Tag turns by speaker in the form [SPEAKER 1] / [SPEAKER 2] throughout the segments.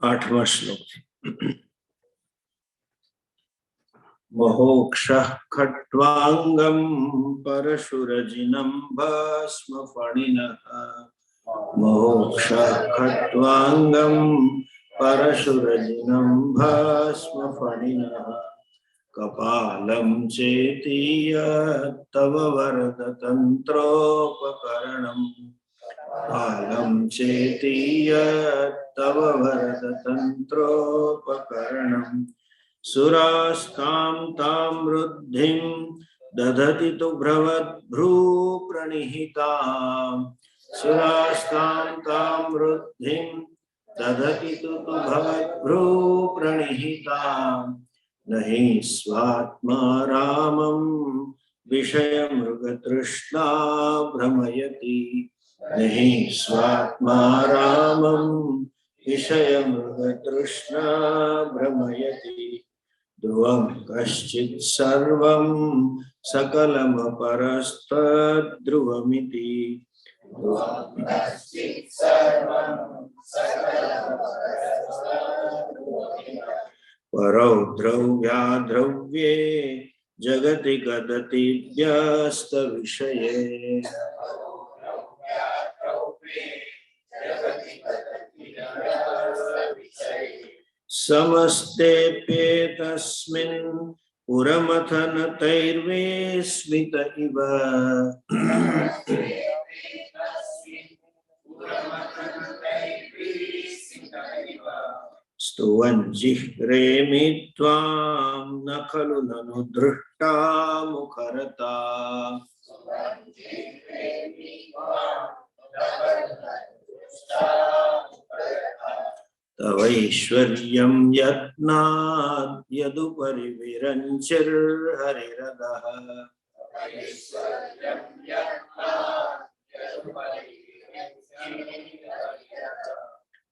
[SPEAKER 1] 8वां श्लोक। महोक्षः खट्वांगं परशुरजिनं भस्म फणिनः। महोक्षः खट्वांगं परशुरजिनं भस्म फणिनः। कपालं चेति तव वरदतन्त्रोपकरणम्। कपालं चेति तव वरदतन्त्रोपकरणम्। सुरास्तां तां वृद्धिं दधति तु भ्रवद्भ्रूप्रणिहिताम्। सुरास्तां तां वृद्धिं दधति तु भवद्भ्रूप्रणिहिताम्। न हि स्वात्मा रामं विषयमृगतृष्णा भ्रमयति। न हि स्वात्मा रामं विषयमृगतृष्णा भ्रमयति। ध्रुवं कश्चित् सर्वं सकलमपरस्तद्ध्रुवमिति। परौ द्रव्याद्रव्ये जगति गदति व्यस्तविषये। समस्तेऽप्येतस्मिन् पुरमथनतैर्विस्मित इव। स्तुवञ्जिह्रेमि त्वां न खलु ननु दृष्टा मुखरता। तवैश्वर्यं यत्नाद् यदुपरि विरञ्चिर्हरिरदः।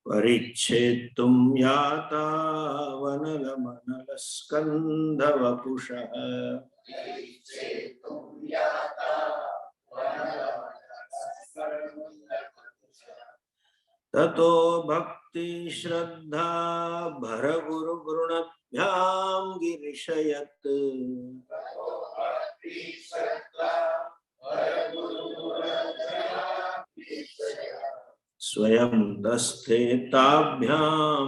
[SPEAKER 1] परिच्छेत्तुं याता वनलमनलस्कन्धवपुषः। ततो भक्ति श्रद्धा भरगुरुगुणभ्यां गिरिशयत्। स्वयं दस्ते ताभ्यां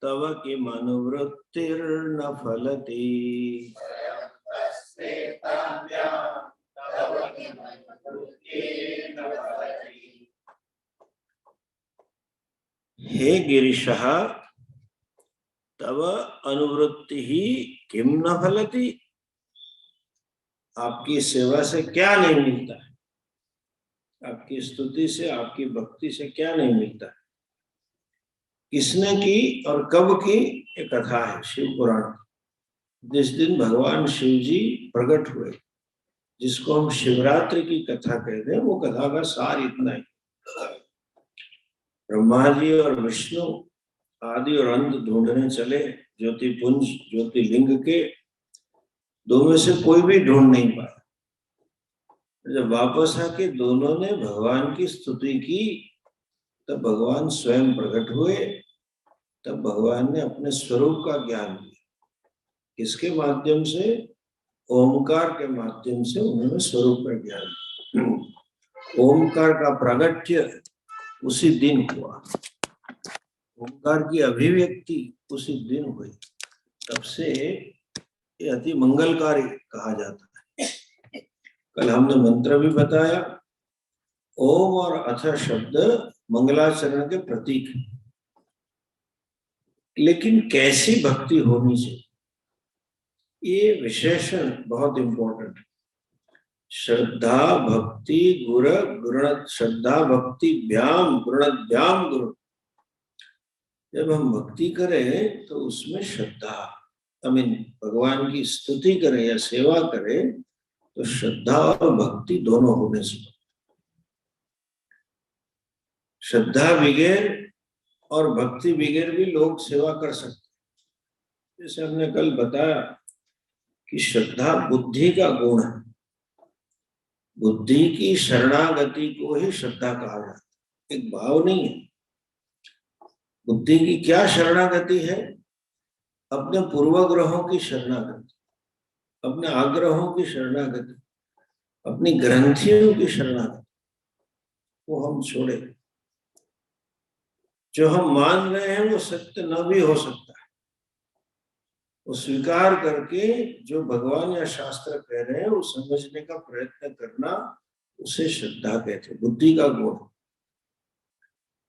[SPEAKER 1] तव किमनुवृत्तिर्न फलति। हे गिरिशः तव अनुवृत्ति ही किम न फलति। आपकी सेवा से क्या नहीं मिलता है, आपकी स्तुति से, आपकी भक्ति से क्या नहीं मिलता है। किसने की और कब की ये कथा है शिव पुराण। जिस दिन भगवान शिव जी प्रकट हुए, जिसको हम शिवरात्रि की कथा कहते हैं, वो कथा का सार इतना ही। ब्रह्मा जी और विष्णु आदि और अंत ढूंढने चले ज्योतिपुंज ज्योतिलिंग के। दो में से कोई भी ढूंढ नहीं पाया। जब वापस आके दोनों ने भगवान की स्तुति की, तब भगवान स्वयं प्रकट हुए। तब भगवान ने अपने स्वरूप का ज्ञान दिया। किसके माध्यम से? ओमकार के माध्यम से उन्होंने स्वरूप का ज्ञान दिया। ओमकार का प्रागट्य उसी दिन हुआ, ओमकार की अभिव्यक्ति उसी दिन हुई। तब से ये अति मंगलकारी कहा जाता है। कल हमने मंत्र भी बताया। ओम और अथ शब्द मंगलाचरण के प्रतीक है। लेकिन कैसी भक्ति होनी चाहिए, ये विशेषण बहुत इंपॉर्टेंट है। श्रद्धा भक्ति गुर गुण, श्रद्धा भक्ति भ्याम गुणभ्याम गुरु। जब हम भक्ति करें तो उसमें श्रद्धा, भगवान की स्तुति करें या सेवा करें तो श्रद्धा और भक्ति दोनों होने से। श्रद्धा बगैर और भक्ति बगैर भी लोग सेवा कर सकते। जैसे हमने कल बताया कि श्रद्धा बुद्धि का गुण है। बुद्धि की शरणागति को ही श्रद्धा कहा जाता है, एक भाव नहीं है। बुद्धि की क्या शरणागति है? अपने पूर्वग्रहों की शरणागति, अपने आग्रहों की शरणागति, अपनी ग्रंथियों की शरणागति, वो हम छोड़े। जो हम मान रहे हैं वो सत्य न भी हो सकता है, वो स्वीकार करके जो भगवान या शास्त्र कह रहे हैं वो समझने का प्रयत्न करना, उसे श्रद्धा कहते हैं, बुद्धि का गुण।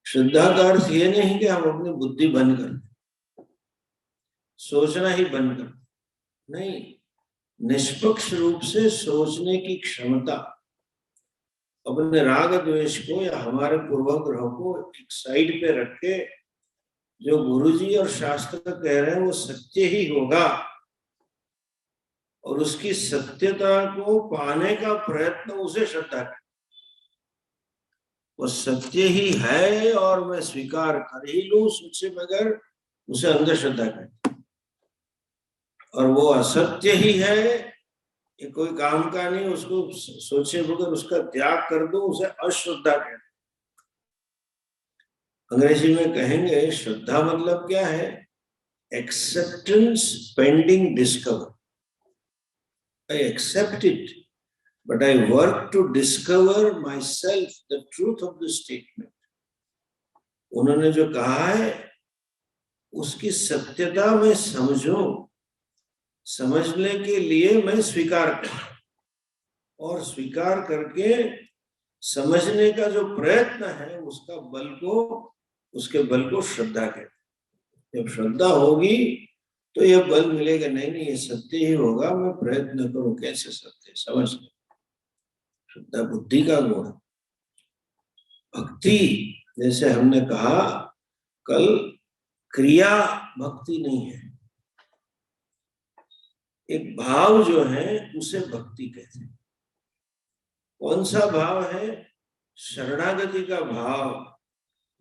[SPEAKER 1] श्रद्धा का अर्थ ये नहीं कि हम अपनी बुद्धि बंद कर दें, सोचना ही बंद कर दें, नहीं, निष्पक्ष रूप से सोचने की क्षमता, अपने राग द्वेष को या हमारे पूर्वग्रह को एक साइड पे रख के जो गुरुजी और शास्त्र कह रहे हैं वो सत्य ही होगा, और उसकी सत्यता को पाने का प्रयत्न, उसे श्रद्धा है। वो सत्य ही है और मैं स्वीकार कर ही लूं सोचे बगैर, उसे अंधश्रद्धा कहते हैं। और वो असत्य ही है, ये कोई काम का नहीं, उसको सोचे बगैर उसका त्याग कर दो, उसे अश्रद्धा कहते हैं। अंग्रेजी में कहेंगे श्रद्धा मतलब क्या है? Acceptance pending discover. I accept it, but I work to discover myself the truth of the statement. उन्होंने जो कहा है उसकी सत्यता में समझो, समझने के लिए मैं स्वीकार करूं, और स्वीकार करके समझने का जो प्रयत्न है उसका बल को, उसके बल को श्रद्धा कहते हैं। जब श्रद्धा होगी तो यह बल मिलेगा, नहीं नहीं ये सत्य ही होगा, मैं प्रयत्न करूं कैसे सत्य समझ ले। श्रद्धा बुद्धि का गुण। भक्ति जैसे हमने कहा कल, क्रिया भक्ति नहीं है, एक भाव जो है उसे भक्ति कहते हैं। कौन सा भाव है? शरणागति का भाव,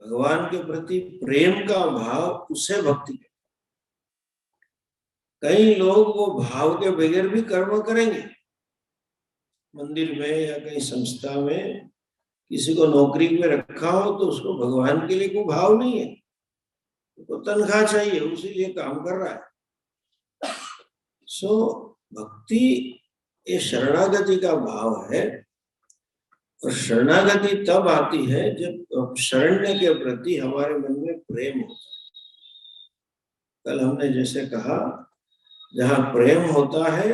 [SPEAKER 1] भगवान के प्रति प्रेम का भाव, उसे भक्ति कहते हैं। कई लोग वो भाव के बगैर भी कर्म करेंगे, मंदिर में या कहीं संस्था में किसी को नौकरी में रखा हो तो उसको भगवान के लिए कोई भाव नहीं है, उसको तनख्वाह चाहिए, उसीलिए काम कर रहा है। सो भक्ति ये शरणागति का भाव है, और शरणागति तब आती है जब शरण्य के प्रति हमारे मन में प्रेम होता है। कल हमने जैसे कहा जहां प्रेम होता है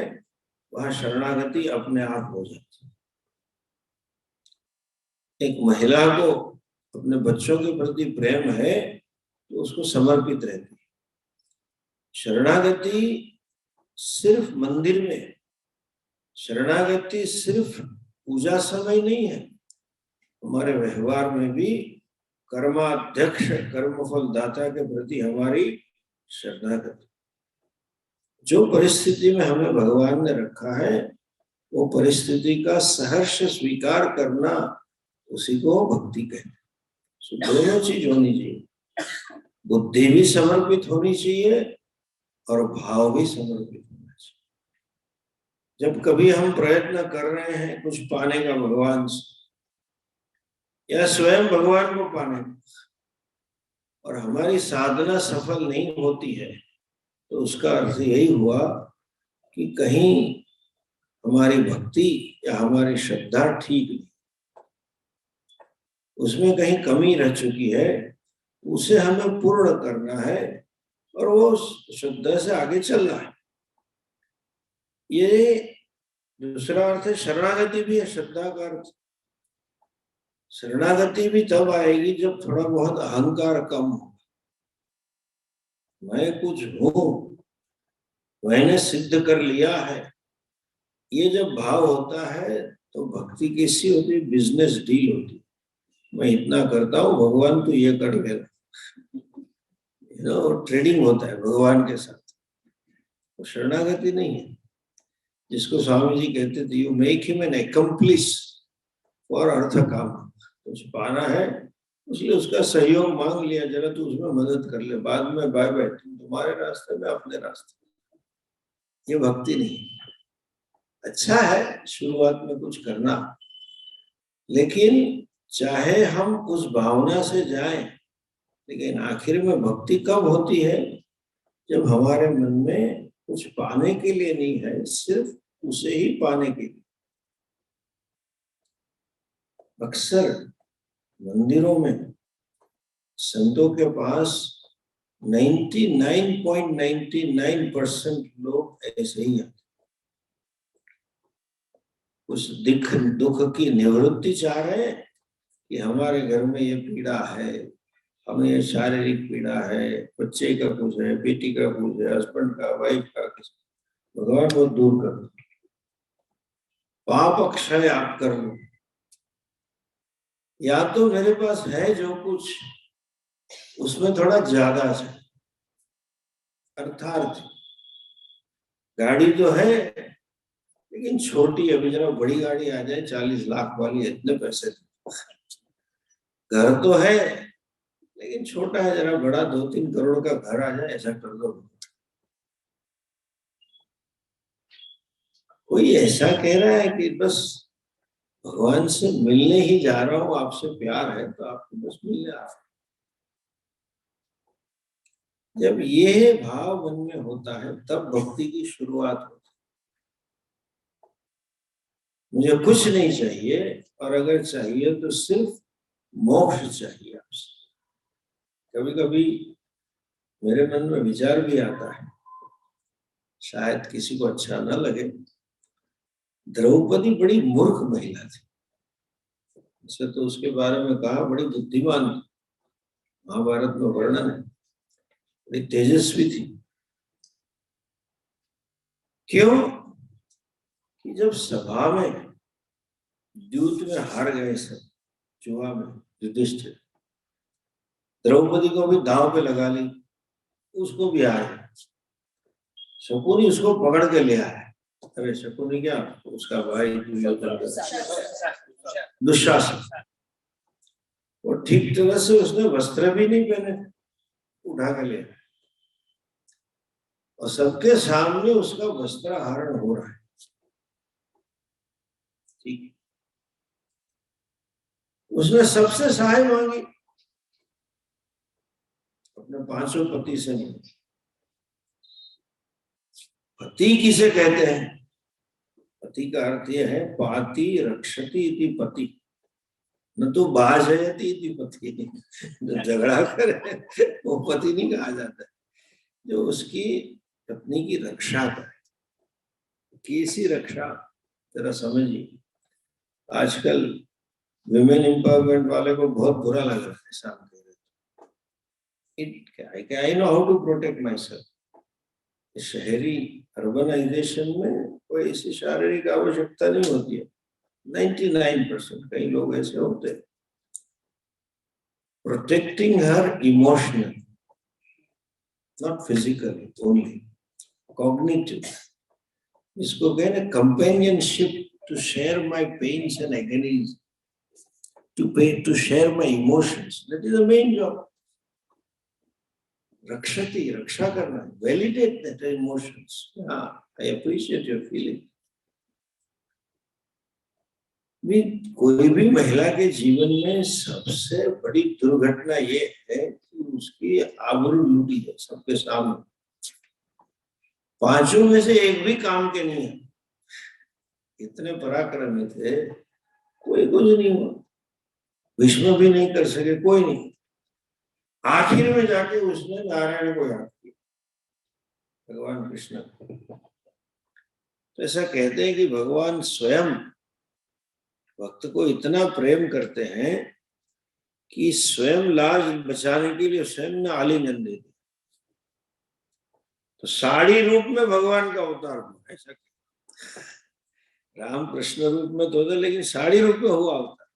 [SPEAKER 1] वहां शरणागति अपने आप हो जाती है। एक महिला को अपने बच्चों के प्रति प्रेम है तो उसको समर्पित रहती है। शरणागति सिर्फ मंदिर में, शरणागति सिर्फ पूजा समय नहीं है, हमारे व्यवहार में भी कर्माध्यक्ष कर्मफल दाता के प्रति हमारी शरणागति। जो परिस्थिति में हमें भगवान ने रखा है वो परिस्थिति का सहर्ष स्वीकार करना, उसी को भक्ति कहते हैं। दोनों चीज होनी चाहिए, बुद्धि भी समर्पित होनी चाहिए और भाव भी समर्पित होना चाहिए। जब कभी हम प्रयत्न कर रहे हैं कुछ पाने का भगवान से या स्वयं भगवान को पाने का, और हमारी साधना सफल नहीं होती है, तो उसका अर्थ यही हुआ कि कहीं हमारी भक्ति या हमारी श्रद्धा ठीक नहीं, उसमें कहीं कमी रह चुकी है, उसे हमें पूर्ण करना है और वो श्रद्धा से आगे चलना है। ये दूसरा अर्थ है। शरणागति भी है श्रद्धा का अर्थ। शरणागति भी तब आएगी जब थोड़ा बहुत अहंकार कम हो, मैं कुछ हूं, मैंने सिद्ध कर लिया है, ये जब भाव होता है तो भक्ति कैसी होती है? बिजनेस डील होती है। मैं इतना करता हूँ, भगवान तो ये कर लेगा, ट्रेडिंग होता है भगवान के साथ। तो शरणागति नहीं है, जिसको स्वामी जी कहते थे you make him an accomplish for earth काम। कुछ पाना है इसलिए उसका सहयोग मांग लिया, जरा तू उसमें मदद कर ले, बाद में बाय बाय, तुम्हारे रास्ते में अपने रास्ते। ये भक्ति नहीं। अच्छा है शुरुआत में कुछ करना, लेकिन चाहे हम उस भावना से जाएं लेकिन आखिर में भक्ति कब होती है? जब हमारे मन में कुछ पाने के लिए नहीं है, सिर्फ उसे ही पाने के लिए। अक्सर मंदिरों में संतों के पास 99.99% लोग ऐसे ही आते, उस दुख की निवृत्ति चाह रहे हैं कि हमारे घर में ये पीड़ा है, हमें ये शारीरिक पीड़ा है, बच्चे का कुछ है, बेटी का कुछ है, हस्बैंड का, वाइफ का, भगवान को दूर कर दो, पाप अक्षय आप कर लो, या तो मेरे पास है जो कुछ उसमें थोड़ा ज्यादा है, अर्थात गाड़ी तो है लेकिन छोटी, अभी जरा बड़ी गाड़ी आ जाए 40 लाख वाली, इतने पैसे। घर तो है लेकिन छोटा है, जरा बड़ा 2-3 करोड़ का घर आ जाए, ऐसा कर दो। कोई ऐसा कह रहा है कि बस भगवान से मिलने ही जा रहा हूं, आपसे प्यार है तो आपको बस मिलने आ रहा हूं। जब ये भाव मन में होता है तब भक्ति की शुरुआत होती है। मुझे कुछ नहीं चाहिए, और अगर चाहिए तो सिर्फ मोक्ष चाहिए आपसे। कभी कभी मेरे मन में विचार भी आता है, शायद किसी को अच्छा न लगे, द्रौपदी बड़ी मूर्ख महिला थी, इसे तो उसके बारे में कहा बड़ी बुद्धिमान थी, महाभारत में वर्णन है, बड़ी तेजस्वी थी। क्यों? कि जब सभा में युद्ध में हार गए सब, जुआ में युधिष्ठिर, द्रौपदी को भी दांव पे लगा ली, उसको भी हार गए, शकुनी उसको पकड़ के ले आया। अरे शकुनी क्या, उसका भाई दुशासन, वो ठीक तरह से उसने वस्त्र भी नहीं पहने, उठा के ले आया, और सबके सामने उसका वस्त्रहरण हो रहा है। ठीक, उसने सबसे सहाय मांगी, अपने 5 पति से नहीं। पति किसे कहते हैं? पति का अर्थ यह है पाति रक्षति इति पति, न तो बाजयति इति पति। जो झगड़ा करे वो पति नहीं कहा जाता, जो उसकी पत्नी की रक्षा करे। कैसी रक्षा, जरा समझिए। आजकल विमेन एम्पावरमेंट वाले को बहुत बुरा लग रहा है, सामने I know how to protect myself. शहरी अर्बनाइजेशन में कोई ऐसी शारीरिक आवश्यकता नहीं होती है, 99%, कई लोग ऐसे होते हैं। Protecting her emotional, not physically only, cognitive, इसको कहते companionship, to share my pains and agonies, to share my emotions, that is the main job. रक्षति, रक्षा करना, validate that emotions, I appreciate your feeling. कोई भी महिला के जीवन में सबसे बड़ी दुर्घटना ये है कि उसकी आबरू लूटी है सबके सामने। 5 में से एक भी काम के नहीं है, इतने पराक्रमी थे, कोई कुछ नहीं हुआ, भीष्म भी नहीं कर सके, कोई नहीं। आखिर में जाके उसने नारायण को याद किया, भगवान कृष्ण। तो ऐसा कहते हैं कि भगवान स्वयं भक्त को इतना प्रेम करते हैं कि स्वयं लाज बचाने के लिए स्वयं ने आलिंगन दे दिया। तो साड़ी रूप में भगवान का अवतार हुआ, ऐसा राम कृष्ण रूप में तो था, लेकिन साड़ी रूप में हुआ अवतार,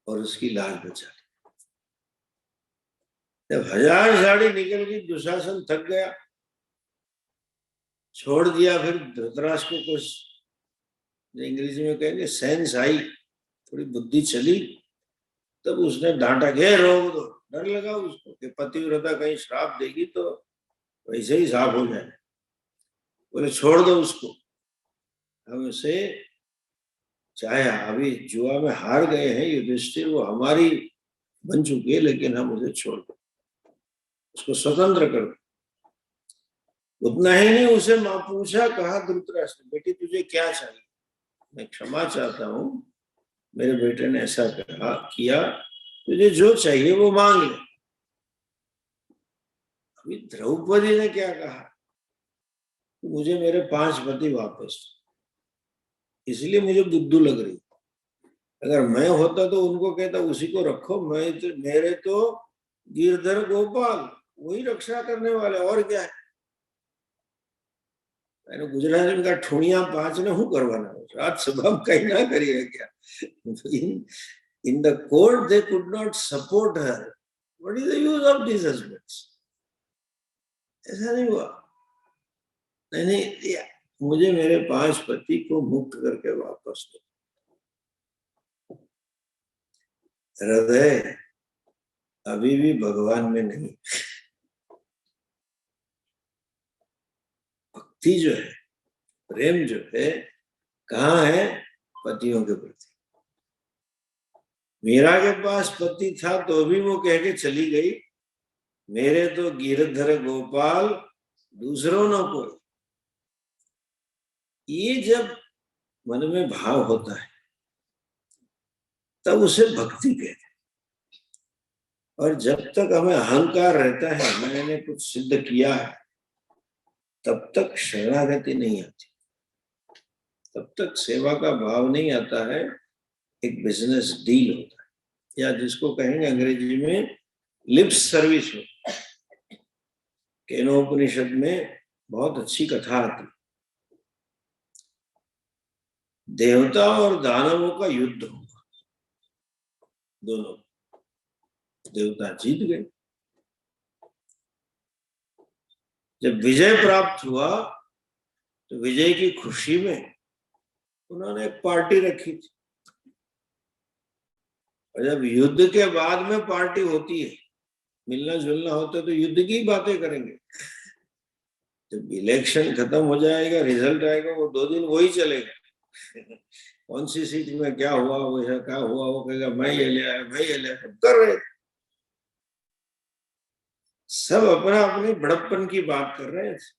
[SPEAKER 1] और उसकी लाज बचा ली। जब 1000 साड़ी निकल गई, दुशासन थक गया, छोड़ दिया, फिर धृतराष्ट्र को कुछ अंग्रेजी में कहेंगे सेंस आई, थोड़ी बुद्धि चली, तब उसने डांटा, घे रोक दो। डर लगा उसको कि पतिव्रता कहीं श्राप देगी तो वैसे ही साफ हो जाए, बोले छोड़ दो उसको। हम उसे, चाहे अभी जुआ में हार गए हैं युधिष्ठिर, वो हमारी बन चुकी है, लेकिन हम उसे छोड़ दो, उसको स्वतंत्र कर दो। उतना ही नहीं, उसे मां पूछा, कहा धृतराष्ट्र, बेटी तुझे क्या चाहिए? मैं क्षमा चाहता हूँ, मेरे बेटे ने ऐसा कहा किया, तुझे जो चाहिए वो मांग ले। अभी द्रौपदी ने क्या कहा? मुझे मेरे 5 पति वापस, इसलिए मुझे बुद्धू लग रही। अगर मैं होता तो उनको कहता उसी को रखो, मेरे तो गिरधर गोपाल वही रक्षा करने वाले, और क्या है। मैंने गुजरात में कहा ठुणिया 5 ने हूँ करवाना, रात सभा कहीं ना करिए क्या। In the court they could not support her. What is the use of these husbands? ऐसा नहीं हुआ। नहीं, मुझे मेरे 5 पति को मुक्त करके वापस दो। हृदय अभी भी भगवान में नहीं। भक्ति जो है, प्रेम जो है, कहाँ है? पतियों के प्रति। मीरा के पास पति था तो भी वो कह के चली गई, मेरे तो गिरधर गोपाल दूसरों न कोई। ये जब मन में भाव होता है तब उसे भक्ति कहते हैं। और जब तक हमें अहंकार रहता है, मैंने कुछ सिद्ध किया है, तब तक शरणागति नहीं आती, तब तक सेवा का भाव नहीं आता है। एक बिजनेस डील होता है, या जिसको कहेंगे अंग्रेजी में लिप सर्विस हो। केनोपनिषद में बहुत अच्छी कथा आती, देवता और दानवों का युद्ध होगा, दोनों देवता जीत गए। जब विजय प्राप्त हुआ तो विजय की खुशी में उन्होंने एक पार्टी रखी थी। और जब युद्ध के बाद में पार्टी होती है, मिलना जुलना होता है, तो युद्ध की बातें करेंगे। जब इलेक्शन खत्म हो जाएगा, रिजल्ट आएगा, वो 2 दिन वही चलेगा। कौन सी सीट में क्या हुआ, वैसा क्या हुआ, वो कहेगा मैं ये ले आया, मैं ये ले आया, सब कर रहे थे। सब अपना अपनी बड़प्पन की बात कर रहे थे।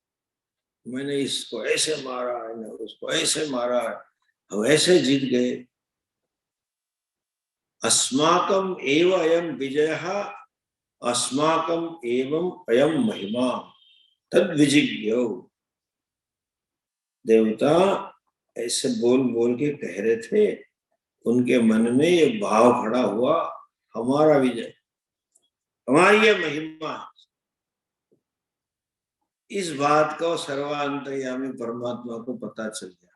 [SPEAKER 1] मैंने इसको ऐसे मारा है, मैंने उसको ऐसे मारा है, हम ऐसे जीत गए। अस्माकम एव अयम विजयः, अस्माकम एवं अयम महिमा, तद विजिज्ञो। देवता ऐसे बोल बोल के कह रहे थे, उनके मन में ये भाव खड़ा हुआ, हमारा विजय, हमारी ये महिमा। इस बात का सर्वांतर्यामी परमात्मा को पता चल गया।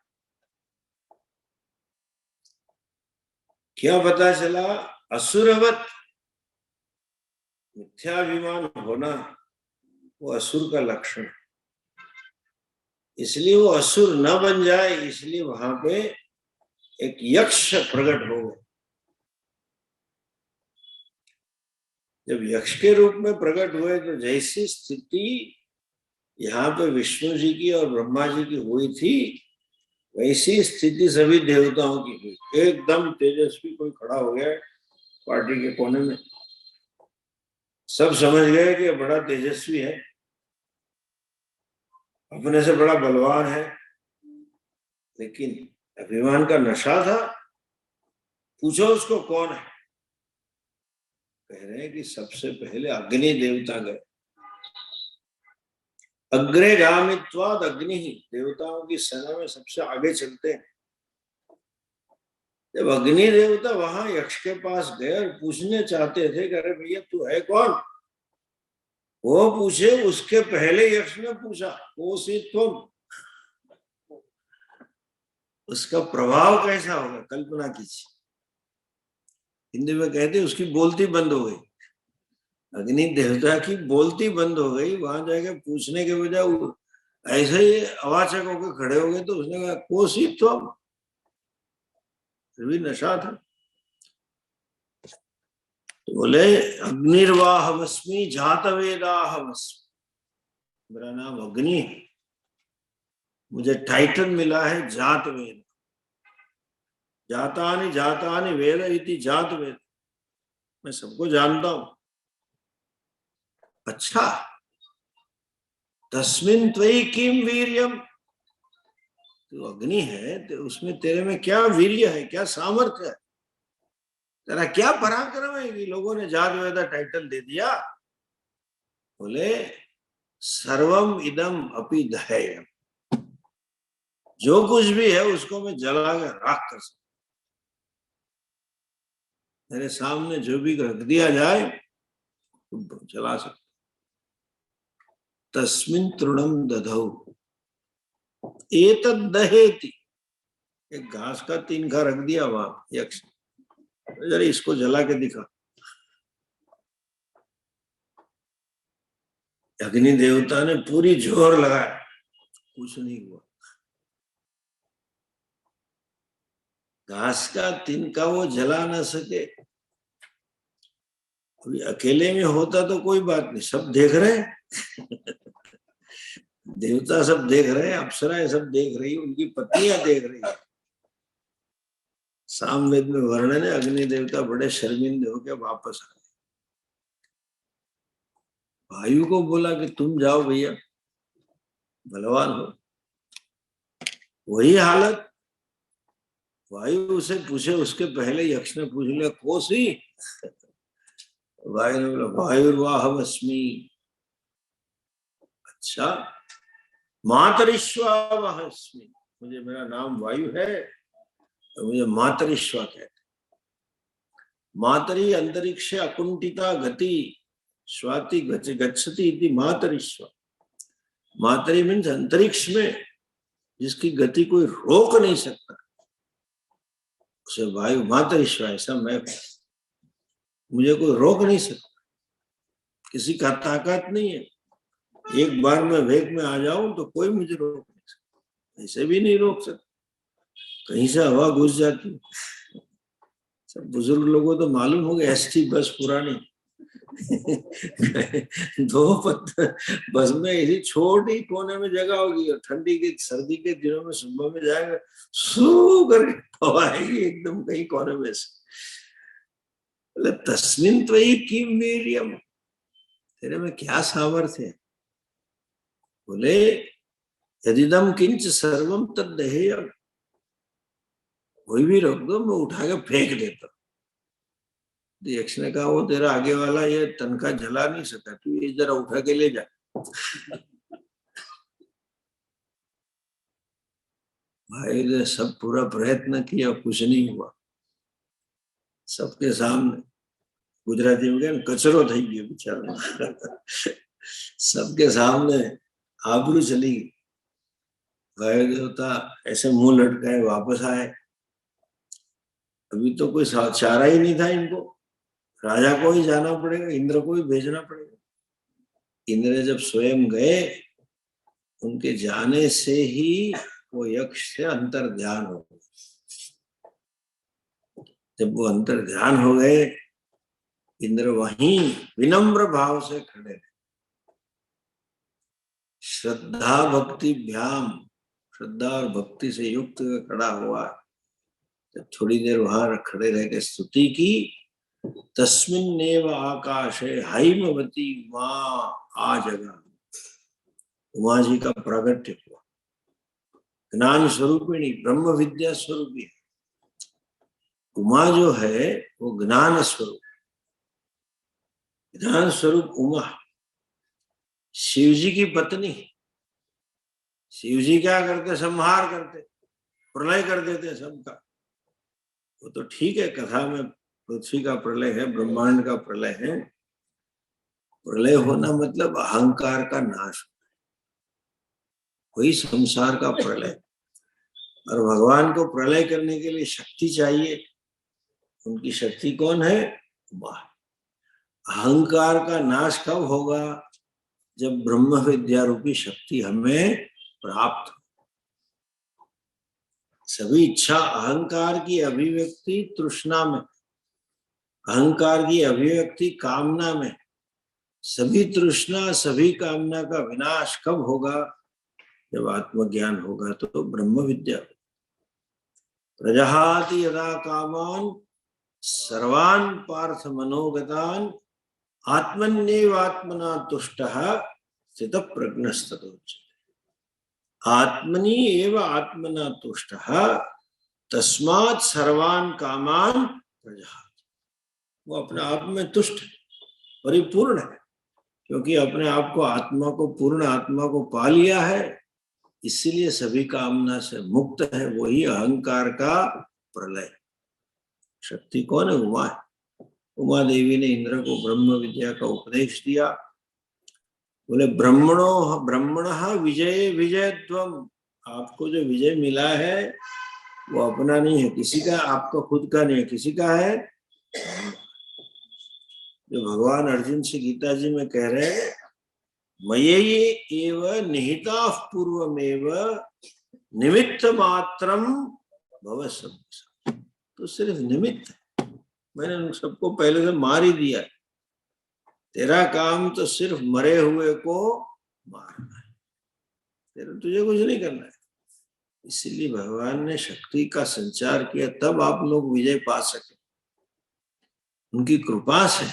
[SPEAKER 1] क्या पता चला? असुरवत मिथ्याभिमान होना वो असुर का लक्षण है। इसलिए वो असुर न बन जाए, इसलिए वहां पे एक यक्ष प्रकट हो गए। जब यक्ष के रूप में प्रकट हुए तो जैसी स्थिति यहाँ पे विष्णु जी की और ब्रह्मा जी की हुई थी, वैसी स्थिति सभी देवताओं की हुई। एकदम तेजस्वी कोई खड़ा हो गया पार्टी के कोने में, सब समझ गए कि बड़ा तेजस्वी है, अपने से बड़ा बलवान है, लेकिन अभिमान का नशा था। पूछो उसको कौन है? कह रहे हैं कि सबसे पहले अग्नि देवता गए। अग्रेगामित्वाद अग्नि ही, देवताओं की सेना में सबसे आगे चलते हैं। जब अग्नि देवता वहां यक्ष के पास गए और पूछने चाहते थे कि अरे भैया तू है कौन, वो पूछे उसके पहले यक्ष ने पूछा वो सी तुम। उसका प्रभाव कैसा होगा कल्पना कीजिए। हिंदी में कहते उसकी बोलती बंद हो गई, अग्नि देवता की बोलती बंद हो गई। वहां जाके पूछने के बजाय ऐसे ही अवाचक होकर खड़े हो गए। तो उसने कहा कोसी तुम, फिर भी नशा था। तो बोले अग्निर्वाहमस्मि जातवेदाहमस्मि, मेरा नाम अग्नि है, मुझे टाइटल मिला है जातवेद। जातानि जातानि वेद इति जातवेद, मैं सबको जानता हूं। अच्छा, तस्मिन् त्वयि किम वीर्यम, तो अग्नि है तो उसमें तेरे में क्या वीर्य है, क्या सामर्थ्य है, तेरा क्या पराक्रम है कि लोगों ने जात वेदा टाइटल दे दिया। बोले सर्वम इदम अपि दहेयम, जो कुछ भी है उसको मैं जला के राख कर सकता, मेरे सामने जो भी रख दिया जाए तो जला सकता। तस्मिन् तृणम दधौ एतद् दहेति, एक घास का तिनका रख दिया वहां यक्ष, जरा इसको जला के दिखा। अग्नि देवता ने पूरी जोर लगाया, कुछ नहीं हुआ। घास का तिनका वो जला ना सके। अभी अकेले में होता तो कोई बात नहीं, सब देख रहे हैं देवता सब देख रहे हैं, अप्सराएं सब देख रही, उनकी पत्नियां देख रही है। सामवेद में वर्णन है, अग्नि देवता बड़े शर्मिंदे होकर वापस आए। वायु को बोला कि तुम जाओ भैया, बलवान हो। वही हालत, वायु उसे पूछे उसके पहले यक्ष ने पूछ लिया कोसी। वायु ने बोला वायुर्वाहवस्मि। अच्छा, मातरिश्वावहस्मि, मुझे मेरा नाम वायु है तो मुझे मातरिश्वा कहते। मातरी अंतरिक्ष अकुंठिता गति स्वाति गच्छति इति मातरिश्वा। मातरी मीन्स अंतरिक्ष में जिसकी गति कोई रोक नहीं सकता, उसे वायु मातरिश्वा। ऐसा मैं, मुझे कोई रोक नहीं सकता, किसी का ताकत नहीं है। एक बार मैं वेग में आ जाऊं तो कोई मुझे रोक नहीं सकता, ऐसे भी नहीं रोक सकता, कहीं से हवा घुस जाती। सब बुजुर्ग लोगों तो मालूम होगा, एसटी बस पुरानी दो पत्थर बस में ऐसी छोटी कोने में जगह होगी, और ठंडी के सर्दी के दिनों में सुबह में जाएगा सू करके हवा आएगी एकदम कहीं कोने में से। तस्मिन् त्वयि किम वीर्यम, तेरे में क्या सामर्थ्य है। बोले यदिदम किंच सर्वम तद्दहेयम, कोई भी रोक दो मैं उठा के फेंक देता। यक्ष ने कहा वो तेरा आगे वाला ये तनखा जला नहीं सका, तू ये जरा उठा के ले जा। भाई ने सब पूरा प्रयत्न किया, कुछ नहीं हुआ। सबके सामने, गुजराती में क्या कचरो थई गयो बेचारा सबके सामने आबरू चली गई। वायु देवता ऐसे मुंह लटकाए वापस आए। अभी तो कोई चारा ही नहीं था इनको, राजा को ही जाना पड़ेगा, इंद्र को ही भेजना पड़ेगा। इंद्र जब स्वयं गए, उनके जाने से ही वो यक्ष से अंतर ध्यान हो गए। जब वो अंतर ध्यान हो गए, इंद्र वहीं विनम्र भाव से खड़े रहे, श्रद्धा भक्ति भ्याम, श्रद्धा और भक्ति से युक्त खड़ा हुआ। जब थोड़ी देर वहां खड़े रह के स्तुति की, तस्मिन्नेव आकाशे हैमवती उमा आ जगह, उमा जी का प्रागट्य हुआ। ज्ञान स्वरूपिणी ब्रह्म विद्या स्वरूपी है उमा, जो है वो ज्ञान स्वरूप, ज्ञान स्वरूप उमा शिव जी की पत्नी। शिव जी क्या करते, संहार करते, प्रलय कर देते सबका। वो तो ठीक है, कथा में पृथ्वी का प्रलय है, ब्रह्मांड का प्रलय है। प्रलय होना मतलब अहंकार का नाश, वही संसार का प्रलय। और भगवान को प्रलय करने के लिए शक्ति चाहिए। उनकी शक्ति कौन है, उमा। अहंकार का नाश कब होगा, जब ब्रह्म विद्या रूपी शक्ति हमें प्राप्त हो। सभी इच्छा, अहंकार की अभिव्यक्ति तृष्णा में, अहंकार की अभिव्यक्ति कामना में। सभी तृष्णा सभी कामना का विनाश कब होगा, जब आत्मज्ञान होगा। तो ब्रह्म विद्या। प्रजहाति यदा कामान सर्वान् पार्थ मनोगतान् आत्मन्येवात्मना तुष्टः स्थितप्रज्ञस्ततोच्यते। आत्मनि एव आत्मना तुष्टः तस्मात् सर्वान् कामान् प्रजहाति। वो अपने आप में तुष्ट परिपूर्ण है, क्योंकि अपने आप को आत्मा को पूर्ण आत्मा को पा लिया है, इसीलिए सभी कामना से मुक्त है। वही अहंकार का प्रलय। शक्ति कौन है? उमा है। उमा देवी ने इंद्र को ब्रह्म विद्या का उपदेश दिया। बोले ब्रह्मणः विजय विजयत्वम। आपको जो विजय मिला है वो अपना नहीं है, किसी का, आपका खुद का नहीं है, किसी का है। जो भगवान अर्जुन से गीता जी में कह रहे हैं, मयि एव निहिताः पूर्वमेव निमित्त मात्रम भव सब। तो सिर्फ निमित्त है, मैंने उन सबको पहले से मार ही दिया है। तेरा काम तो सिर्फ मरे हुए को मारना है, तुझे कुछ नहीं करना है। इसीलिए भगवान ने शक्ति का संचार किया, तब आप लोग विजय पा सके, उनकी कृपा से।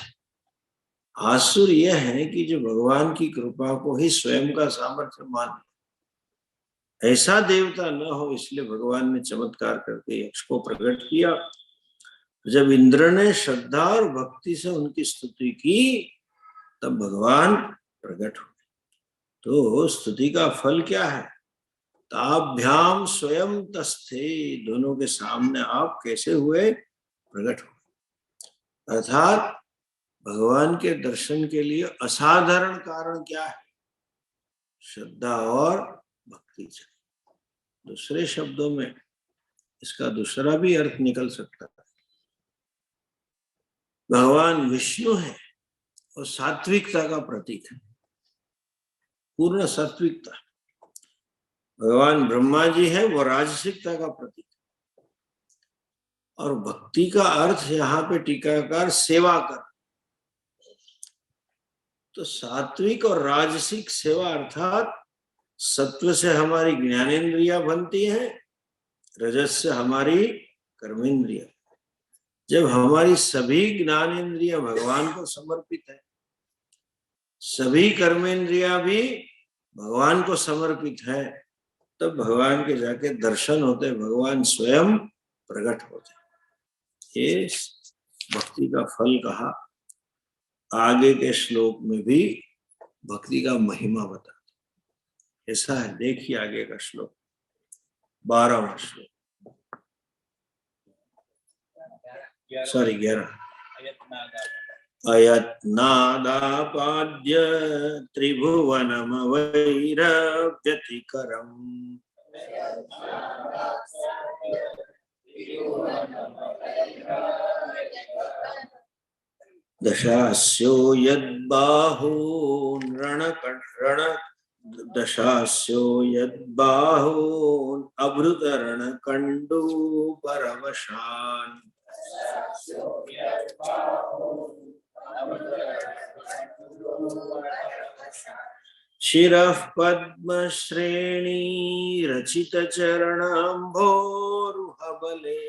[SPEAKER 1] आसुर यह है कि जो भगवान की कृपा को ही स्वयं का सामर्थ्य मान, ऐसा देवता न हो, इसलिए भगवान ने चमत्कार करके यक्ष को प्रकट किया। जब इंद्र ने श्रद्धा और भक्ति से उनकी स्तुति की, तब भगवान प्रकट हुए। तो स्तुति का फल क्या है? ताभ्याम स्वयं तस्थे। दोनों के सामने आप कैसे हुए? प्रकट हुए। अर्थात भगवान के दर्शन के लिए असाधारण कारण क्या है? श्रद्धा और भक्ति। दूसरे शब्दों में इसका दूसरा भी अर्थ निकल सकता है। भगवान विष्णु है और सात्विकता का प्रतीक है, पूर्ण सात्विकता। भगवान ब्रह्मा जी है, वो राजसिकता का प्रतीक है। और भक्ति का अर्थ यहाँ पे टीकाकार सेवा कर। तो सात्विक और राजसिक सेवा अर्थात सत्व से हमारी ज्ञानेंद्रिया बनती है, रजस से हमारी कर्मेंद्रिया। जब हमारी सभी ज्ञानेंद्रिया भगवान को समर्पित है, सभी कर्मेंद्रिया भी भगवान को समर्पित है, तब भगवान के जाके दर्शन होते, भगवान स्वयं प्रकट होते। ये भक्ति का फल कहा। आगे के श्लोक में भी भक्ति का महिमा बताते। ऐसा है, देखिए आगे का श्लोक, 12वां श्लोक, 11। अयत्नादापाद्य त्रिभुवनमवैरव्यतिकरम् दशास्यो यद्बाहून् दशास्यो यद्बाहून् अभृतरणकण्डूपरवशान् शिरः पद्मश्रेणी रचितचरणाम्भोरुहबले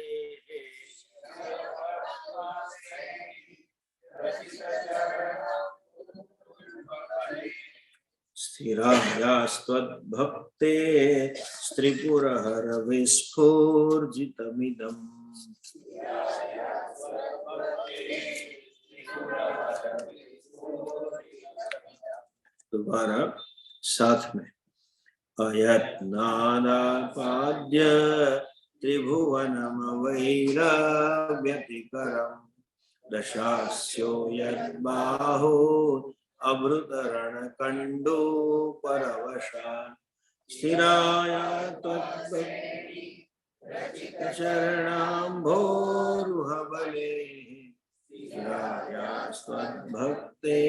[SPEAKER 1] स्थिरायास्त्वद्भक्ते स्त्रिपुरहरविस्फूर्जितमिदम्। दोबारा साथ में। अयत्नादापाद्य त्रिभुवनमवैरव्यतिकरम् दशास्यो यद्बाहून् अभृतरणकण्डूपरवशान् स्थिराया त्वच्चरणाम्भोरुहबले स्थिरायास्त्वद्भक्ते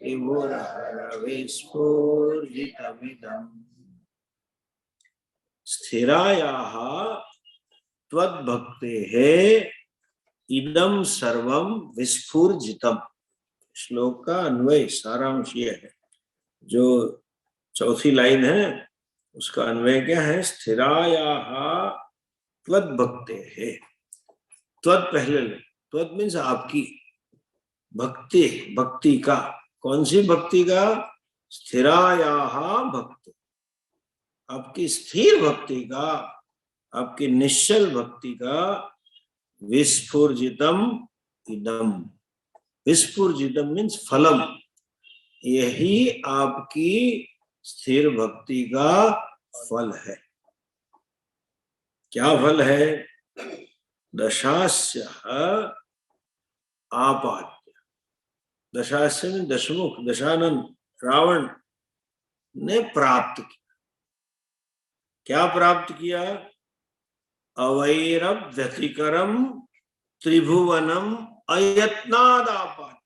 [SPEAKER 1] त्रिपुरहरविस्फूर्जितमिदम्। स्थिरायाः त्वद्भक्तेः इदम सर्वम विस्फूर्जितम। श्लोक का अन्वय सारांश ये है, जो चौथी लाइन है उसका अन्वय क्या है? स्थिरायाः त्वद्भक्तेः। त्वद पहले ले, त्वत् मीन्स आपकी भक्ति, भक्ति का, कौन सी भक्ति का? स्थिरायाः भक्ति, आपकी स्थिर भक्ति का, आपकी निश्चल भक्ति का। विस्फुर्जितम इदम, विस्फुर्जितम मीन्स फलम, यही आपकी स्थिर भक्ति का फल है। क्या फल है? दशास्य आपाद्य, दशास्य में दशमुख, दशानन रावण ने प्राप्त किया। क्या प्राप्त किया? अवैरव व्यतिकरम त्रिभुवनम अयत्नाद आपाद्य।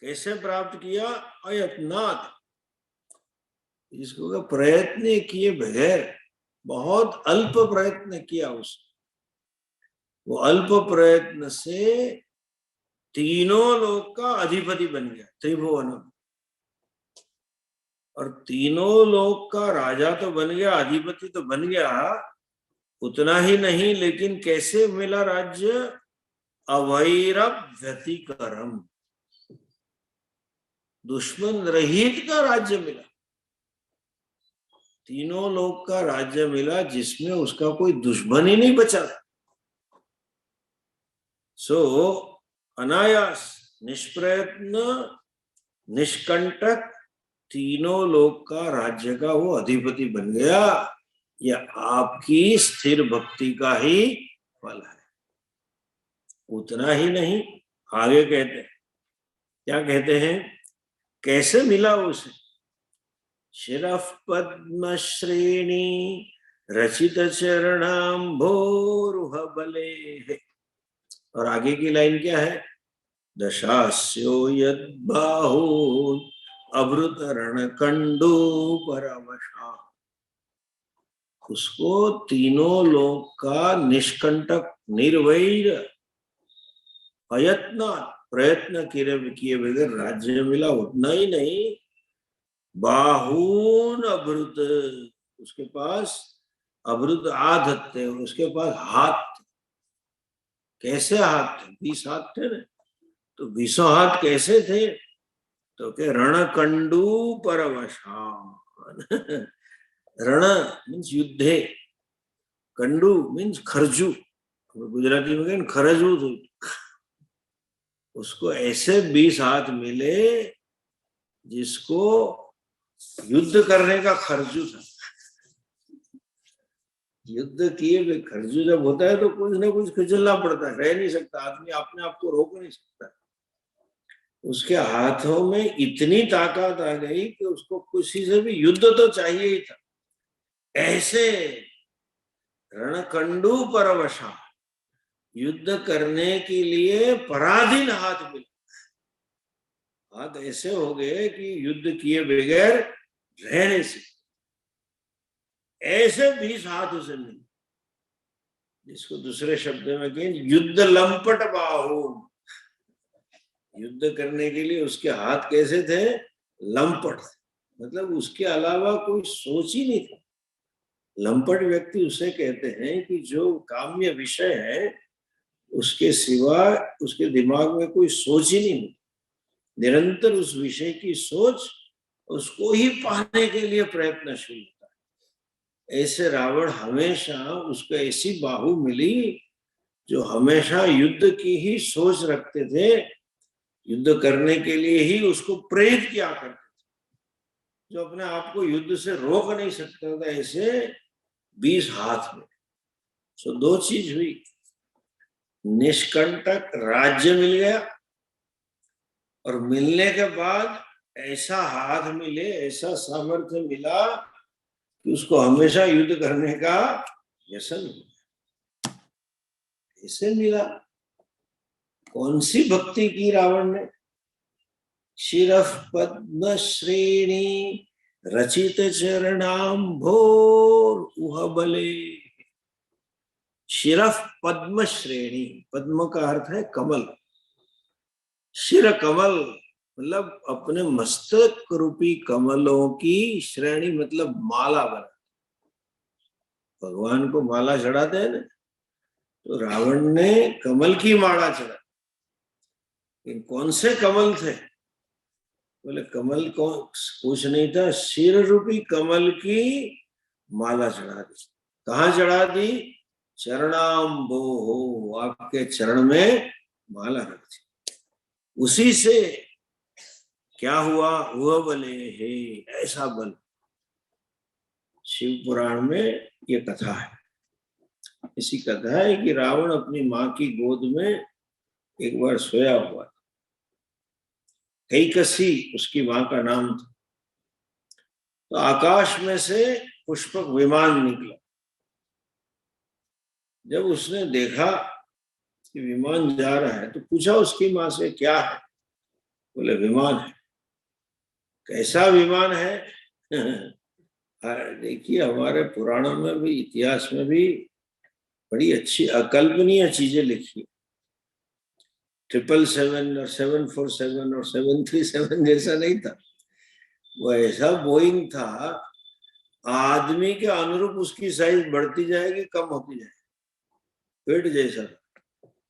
[SPEAKER 1] कैसे प्राप्त किया? अयत्नाद, इसको प्रयत्न किए बगैर, बहुत अल्प प्रयत्न किया उसने। वो अल्प प्रयत्न से तीनों लोक का अधिपति बन गया, त्रिभुवनम। और तीनों लोक का राजा तो बन गया, अधिपति तो बन गया। उतना ही नहीं, लेकिन कैसे मिला राज्य? अवैरव व्यतिकरम, दुश्मन रहित का राज्य मिला। तीनों लोक का राज्य मिला जिसमें उसका कोई दुश्मन ही नहीं बचा। सो अनायास, निष्प्रयत्न, निष्कंटक तीनों लोक का राज्य का वो अधिपति बन गया। यह आपकी स्थिर भक्ति का ही फल है। उतना ही नहीं, आगे कहते हैं, क्या कहते हैं? कैसे मिला उसे? शिरः पद्म श्रेणी रचित चरणाम्भोरुह बले। और आगे की लाइन क्या है? दशास्यो यद्बाहु अभृत रणकंडू परवशा। उसको तीनों लोक का निष्कंटक, निर्वैर, अयत्न, प्रयत्न किए बगैर राज्य मिला। उतना ही नहीं, बाहून अभृत, उसके पास अभृत आधत थे, उसके पास हाथ। कैसे हाथ थे? 20 हाथ थे ना। तो 20 हाथ कैसे थे? तो के रणकंडू परवशा। रण मीन्स युद्धे, कंडू मीन्स खरजू, गुजराती में कहें खरजू। तो उसको ऐसे 20 हाथ मिले जिसको युद्ध करने का खर्जू था। युद्ध किए हुए खर्जू जब होता है तो कुछ ना कुछ खिचलना पड़ता है, रह नहीं सकता आदमी, अपने आप को रोक नहीं सकता। उसके हाथों में इतनी ताकत आ गई कि उसको किसी से भी युद्ध तो चाहिए ही था। ऐसे रणकंडू परवशा, युद्ध करने के लिए पराधीन हाथ मिले। हाथ ऐसे हो गए कि युद्ध किए बगैर रह नहीं सकते। ऐसे 20 हाथ उसे मिले, जिसको दूसरे शब्द में कहें युद्ध लंपट बाहु। युद्ध करने के लिए उसके हाथ कैसे थे? लंपट, मतलब उसके अलावा कोई सोच ही नहीं था। लंपट व्यक्ति उसे कहते हैं कि जो काम्य विषय है उसके सिवा उसके दिमाग में कोई सोच ही नहीं, निरंतर उस विषय की सोच, उसको ही पाने के लिए प्रयत्नशील होता है। ऐसे रावण हमेशा, उसको ऐसी बाहु मिली जो हमेशा युद्ध की ही सोच रखते थे, युद्ध करने के लिए ही उसको प्रेरित किया करते थे, जो अपने आप को युद्ध से रोक नहीं सकता था। ऐसे 20 हाथ में। सो दो चीज हुई, निष्कंटक राज्य मिल गया, और मिलने के बाद ऐसा हाथ मिले, ऐसा सामर्थ्य मिला कि उसको हमेशा युद्ध करने का व्यसन हो। ऐसे मिला। कौन सी भक्ति की रावण ने? शिरः पद्म श्रेणी रचित चरणाम्भोर उह बले। शिरः पद्म श्रेणी, पद्म का अर्थ है कमल। शिर कमल मतलब अपने मस्तक रूपी कमलों की श्रेणी, मतलब माला बना। भगवान को माला चढ़ाते हैं ना, तो रावण ने कमल की माला चढ़ाई। कौन से कमल थे? बोले कमल को कुछ नहीं था, शिर रूपी कमल की माला चढ़ा दी। कहाँ चढ़ा दी? चरणाम्बो हो, आपके चरण में माला रख दी। उसी से क्या हुआ? वह बले हे, ऐसा बल। शिव पुराण में ये कथा है। इसी कथा है कि रावण अपनी माँ की गोद में एक बार सोया हुआ। कैकसी उसकी माँ का नाम था। तो आकाश में से पुष्पक विमान निकला। जब उसने देखा कि विमान जा रहा है तो पूछा उसकी माँ से, क्या है? बोले विमान है। कैसा विमान है? देखिए, हमारे पुराणों में भी, इतिहास में भी बड़ी अच्छी अकल्पनीय चीजें लिखी। 777 और 747 और 737 जैसा नहीं था वो। ऐसा बोइंग था, आदमी के अनुरूप उसकी साइज बढ़ती जाएगी, कम होती जाएगी। पेट जैसा।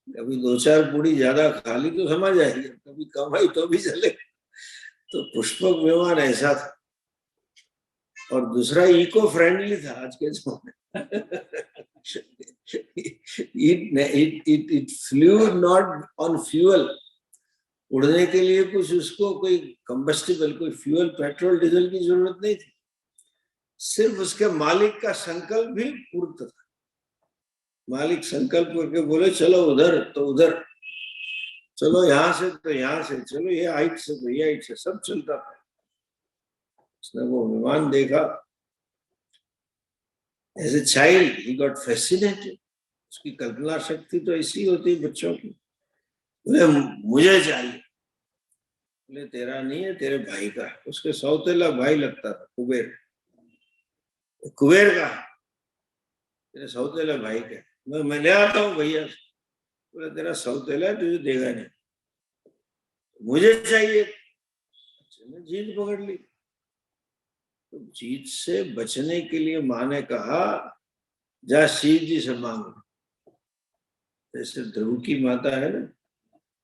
[SPEAKER 1] कभी 2-4 पूड़ी ज्यादा खा ली तो समझ आएगी, कभी कम आई तो भी चले। तो पुष्पक विमान ऐसा था। और दूसरा इको फ्रेंडली था आज के जमाने। it flew not on fuel. उड़ने के लिए कुछ उसको कोई कंबस्टिबल, कोई फ्यूल, पेट्रोल, डीजल की जरूरत नहीं थी। सिर्फ उसके मालिक का संकल्प भी पूर्ण था। मालिक संकल्प करके बोले चलो उधर तो उधर, चलो यहां से तो यहां से, चलो ये हाइट से तो ये हाइट से, सब चलता था। उसने वो विमान देखा। As a child he got fascinated. उसकी कल्पना शक्ति तो ऐसी होती है बच्चों की। बोले मुझे चाहिए। बोले तेरा नहीं है, तेरे भाई का। उसके सौतेला भाई लगता था कुबेर। कुबेर का तेरे सौतेला भाई का। मैं ले आता हूँ भैया। बोले तेरा सौतेला है, तुझे देगा नहीं, मुझे चाहिए। जीत पकड़ ली। तो जीत से बचने के लिए माँ ने कहा जा शिव जी से मांग। जैसे ध्रुव की माता है ना,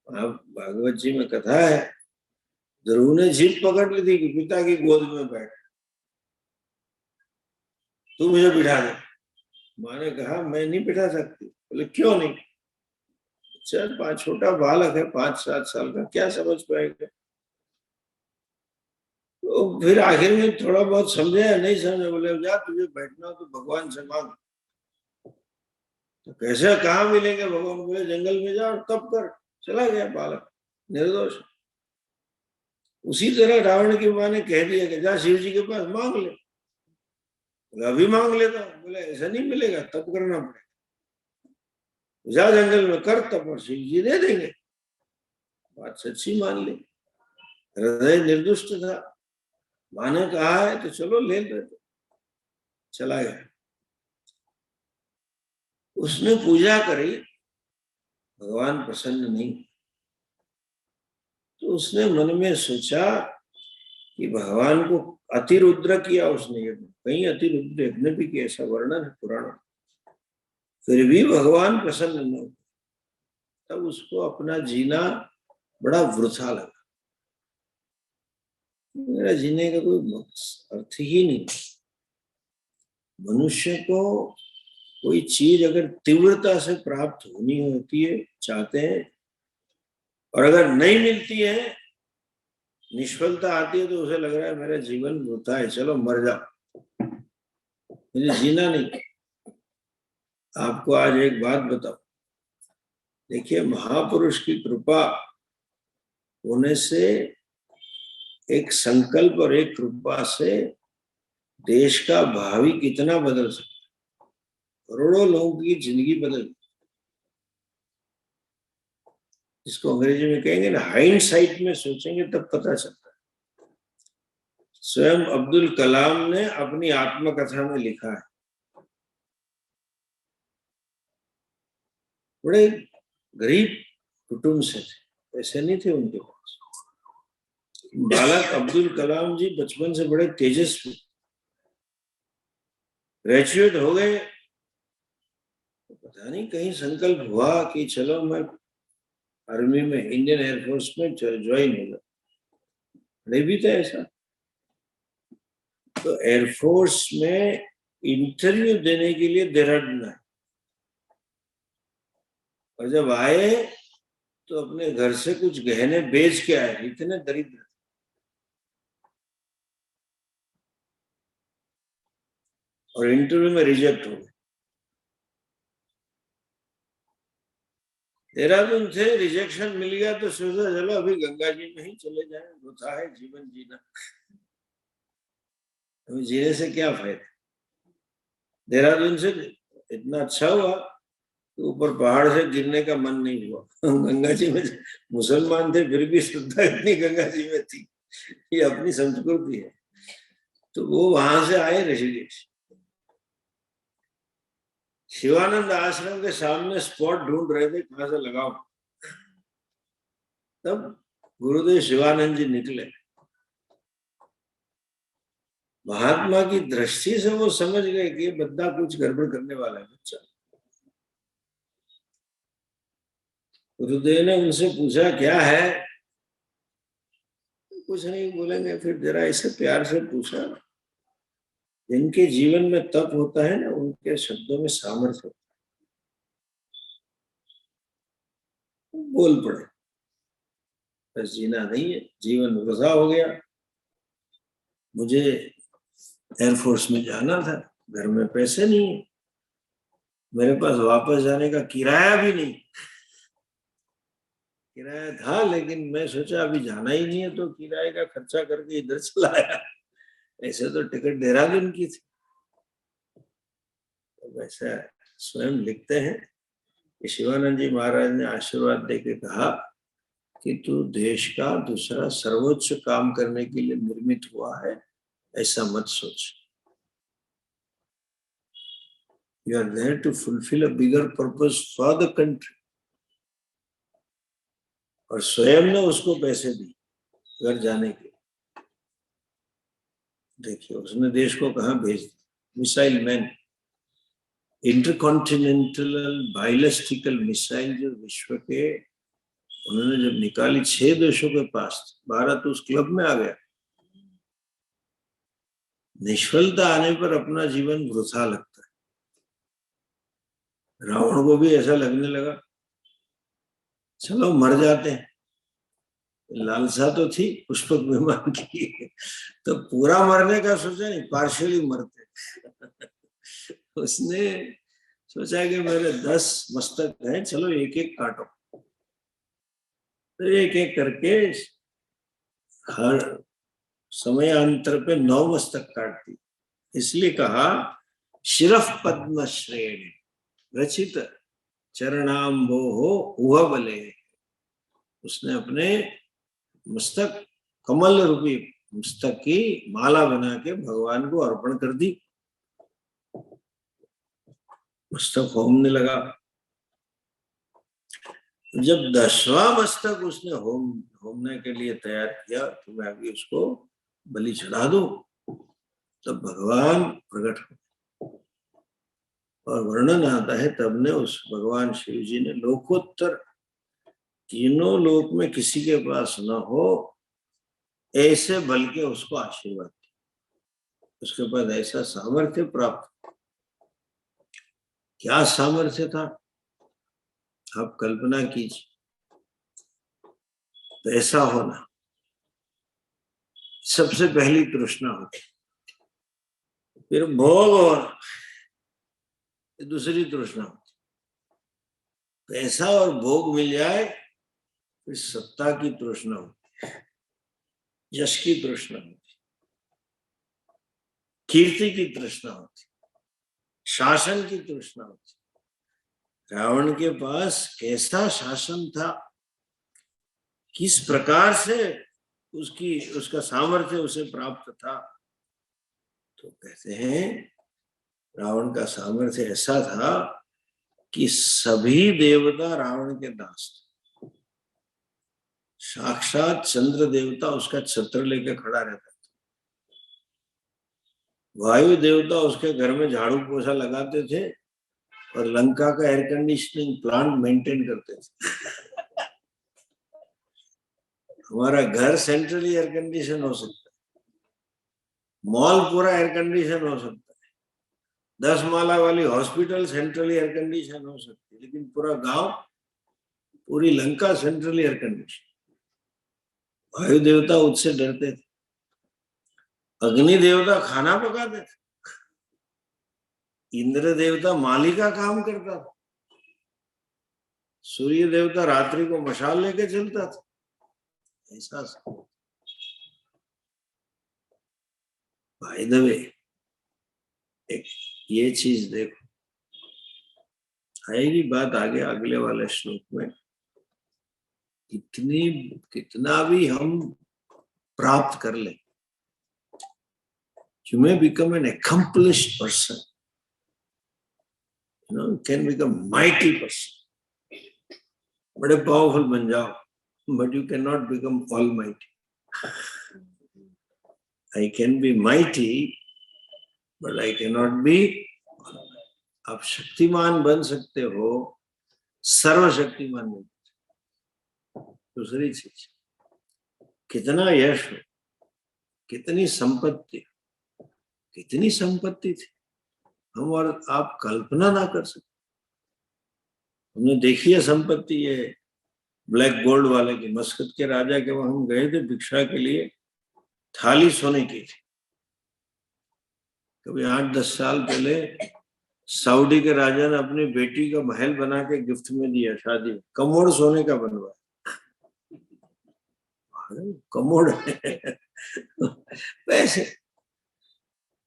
[SPEAKER 1] आप भागवत जी में कथा है, ध्रुव ने जीत पकड़ ली थी कि पिता की गोद में बैठ, तू मुझे बिठा दे। माँ ने कहा मैं नहीं बिठा सकती। बोले क्यों नहीं? चल, छोटा बालक है, 5-7 साल का, क्या समझ पाएगा? तो फिर आखिर में थोड़ा बहुत समझे या नहीं समझे। बोले जा, तुझे बैठना तो भगवान से मांग। तो कैसे, कहाँ मिलेंगे भगवान? बोले जंगल में जा और तप कर। चला गया बालक निर्दोष। उसी तरह रावण की माँ ने कह दिया कि जा शिव जी के पास मांग ले। अभी मांग लेता हूँ। बोले ऐसा नहीं मिलेगा, तप करना पड़ेगा। जा जंगल में कर तप और शिव जी दे देंगे। बात सच्ची मान ली। हृदय निर्दुष्ट था। माँ ने कहा है तो चलो ले लेते। चला गया। उसने पूजा करी, भगवान प्रसन्न नहीं। तो उसने मन में सोचा कि भगवान को अतिरुद्र किया उसने यज्ञ। कहीं अतिरुद्र यज्ञ भी किया, ऐसा वर्णन है पुराण। फिर भी भगवान प्रसन्न न हो। तब उसको अपना जीना बड़ा वृथा लगा। मेरा जीने का कोई अर्थ ही नहीं। मनुष्य को कोई चीज अगर तीव्रता से प्राप्त होनी होती है, चाहते हैं, और अगर नहीं मिलती है, निष्फलता आती है, तो उसे लग रहा है मेरा जीवन वृथा है, चलो मर जाओ, मुझे जीना नहीं। आपको आज एक बात बताओ। देखिए, महापुरुष की कृपा होने से, एक संकल्प और एक कृपा से देश का भावी कितना बदल सकता है। करोड़ों लोगों की जिंदगी बदल, जिसको अंग्रेजी में कहेंगे ना हाइंडसाइट में सोचेंगे तब पता चलता है। स्वयं अब्दुल कलाम ने अपनी आत्मकथा में लिखा है। बड़े गरीब कुटुंब से थे, पैसे नहीं थे उनके पास। बालक अब्दुल कलाम जी बचपन से बड़े तेजस्वी, ग्रेजुएट हो गए। पता नहीं कहीं संकल्प हुआ कि चलो मैं आर्मी में, इंडियन एयरफोर्स में ज्वाइन होगा, नहीं भी था ऐसा। तो एयरफोर्स में इंटरव्यू देने के लिए देहरादून आए, और जब आए तो अपने घर से कुछ गहने बेच के आए, इतने दरिद्र। और इंटरव्यू में रिजेक्ट हो गए। देहरादून से रिजेक्शन मिल गया तो सोचा चलो अभी गंगा जी में ही चले जाएं, वृथा है जीवन जीना, अभी जीने से क्या फायदा। देहरादून से इतना अच्छा हुआ तो ऊपर पहाड़ से गिरने का मन नहीं हुआ। गंगा जी में मुसलमान थे फिर भी श्रद्धा इतनी गंगा जी में थी, ये अपनी संस्कृति है। तो वो वहां से आए ऋषिकेश, शिवानंद आश्रम के सामने स्पॉट ढूंढ रहे थे कहां से लगाओ। तब गुरुदेव शिवानंद जी निकले। महात्मा की दृष्टि से वो समझ गए कि बंदा कुछ गड़बड़ करने वाला है बच्चा। गुरुदेव ने उनसे पूछा क्या है, कुछ नहीं बोलेंगे। फिर जरा ऐसे प्यार से पूछा, जिनके जीवन में तप होता है ना, उनके शब्दों में सामर्थ्य होता है। बोल पड़े, बस जीना नहीं है, जीवन वृथा हो गया, मुझे एयरफोर्स में जाना था, घर में पैसे नहीं है, मेरे पास वापस जाने का किराया भी नहीं। किराया था लेकिन मैं सोचा अभी जाना ही नहीं है तो किराए का खर्चा करके इधर चला आया। ऐसे तो टिकट देहरादून की थी। तो वैसा स्वयं लिखते हैं कि शिवानंद जी महाराज ने आशीर्वाद देके कहा कि तू देश का दूसरा सर्वोच्च काम करने के लिए निर्मित हुआ है, ऐसा मत सोच। You are there to fulfill a bigger purpose for the country. और स्वयं ने उसको पैसे दिए घर जाने के। देखिए उसने देश को कहाँ भेज दिया, मिसाइल मैन, इंटरकॉन्टिनेंटल बाइलिस्टिकल मिसाइल जो विश्व के उन्होंने जब निकाली 6 देशों के पास, भारत उस क्लब में आ गया। निष्फलता आने पर अपना जीवन वृथा लगता है। रावण को भी ऐसा लगने लगा चलो मर जाते हैं, लालसा तो थी पुष्पक विमान की, तो पूरा मरने का सोचा नहीं, पार्शियली मरते। उसने सोचा कि मेरे 10 मस्तक हैं, चलो एक एक काटो। तो एक एक करके हर समयांतर पे 9 मस्तक काट दी। इसलिए कहा शिरफ पद्म श्रेणी रचित चरणाम्बो हो उह बले। उसने अपने मस्तक, कमल रूपी मस्तक की माला बना के भगवान को अर्पण कर दी। मस्तक होमने लगा। जब 10वां मस्तक उसने होमने के लिए तैयार किया तो मैं अभी उसको बलि चढ़ा दूं, तब भगवान प्रकट हो। और वर्णन आता है तब ने उस भगवान शिव जी ने लोकोत्तर, तीनों लोक में किसी के पास न हो ऐसे बल के उसको आशीर्वाद दिया। उसके पास ऐसा सामर्थ्य प्राप्त। क्या सामर्थ्य था आप कल्पना कीजिए। पैसा होना सबसे पहली तृष्णा होती, फिर भोग होना दूसरी तृष्णा होती। पैसा और भोग मिल जाए फिर सत्ता की तृष्णा होती, यश की तृष्णा होती, कीर्ति की तृष्णा होती, शासन की तृष्णा होती। रावण के पास कैसा शासन था, किस प्रकार से उसका सामर्थ्य उसे प्राप्त था। तो कहते हैं रावण का सामर्थ्य ऐसा था कि सभी देवता रावण के दास थे। साक्षात चंद्र देवता उसका छत्र लेकर खड़ा रहता था। वायु देवता उसके घर में झाड़ू पोछा लगाते थे और लंका का एयर कंडीशनिंग प्लांट मेंटेन करते थे। हमारा घर सेंट्रली एयर कंडीशन हो सकता है, मॉल पूरा एयर कंडीशन हो सकता है, 10 माला वाली हॉस्पिटल सेंट्रली एयर कंडीशन हो सकती है, लेकिन पूरा गांव, पूरी लंका सेंट्रली एयर कंडीशन। वायु देवता उससे डरते थे, अग्नि देवता खाना पकाते थे, इंद्र देवता माली का काम करता था, सूर्य देवता रात्रि को मशाल लेके चलता था। ऐसा बाय द वे, एक ये चीज देखो, आएगी बात आगे अगले वाले श्लोक में। कितना भी हम प्राप्त कर ले, you may become an accomplished person, can become mighty person, बड़े पावरफुल बन जाओ, but you cannot become almighty. I can be mighty, but I cannot be. आप शक्तिमान बन सकते हो, सर्वशक्तिमान नहीं। दूसरी चीज, कितना यश हो, कितनी संपत्ति थी, हम और आप कल्पना ना कर सकते। हमने देखी है संपत्ति, ये ब्लैक गोल्ड वाले की, मस्कत के राजा के वहां हम गए थे भिक्षा के लिए, थाली सोने की थी। कभी 8-10 साल पहले सऊदी के राजा ने अपनी बेटी का महल बना के गिफ्ट में दिया शादी में, कमोड सोने का बनवाया। कमोड पैसे,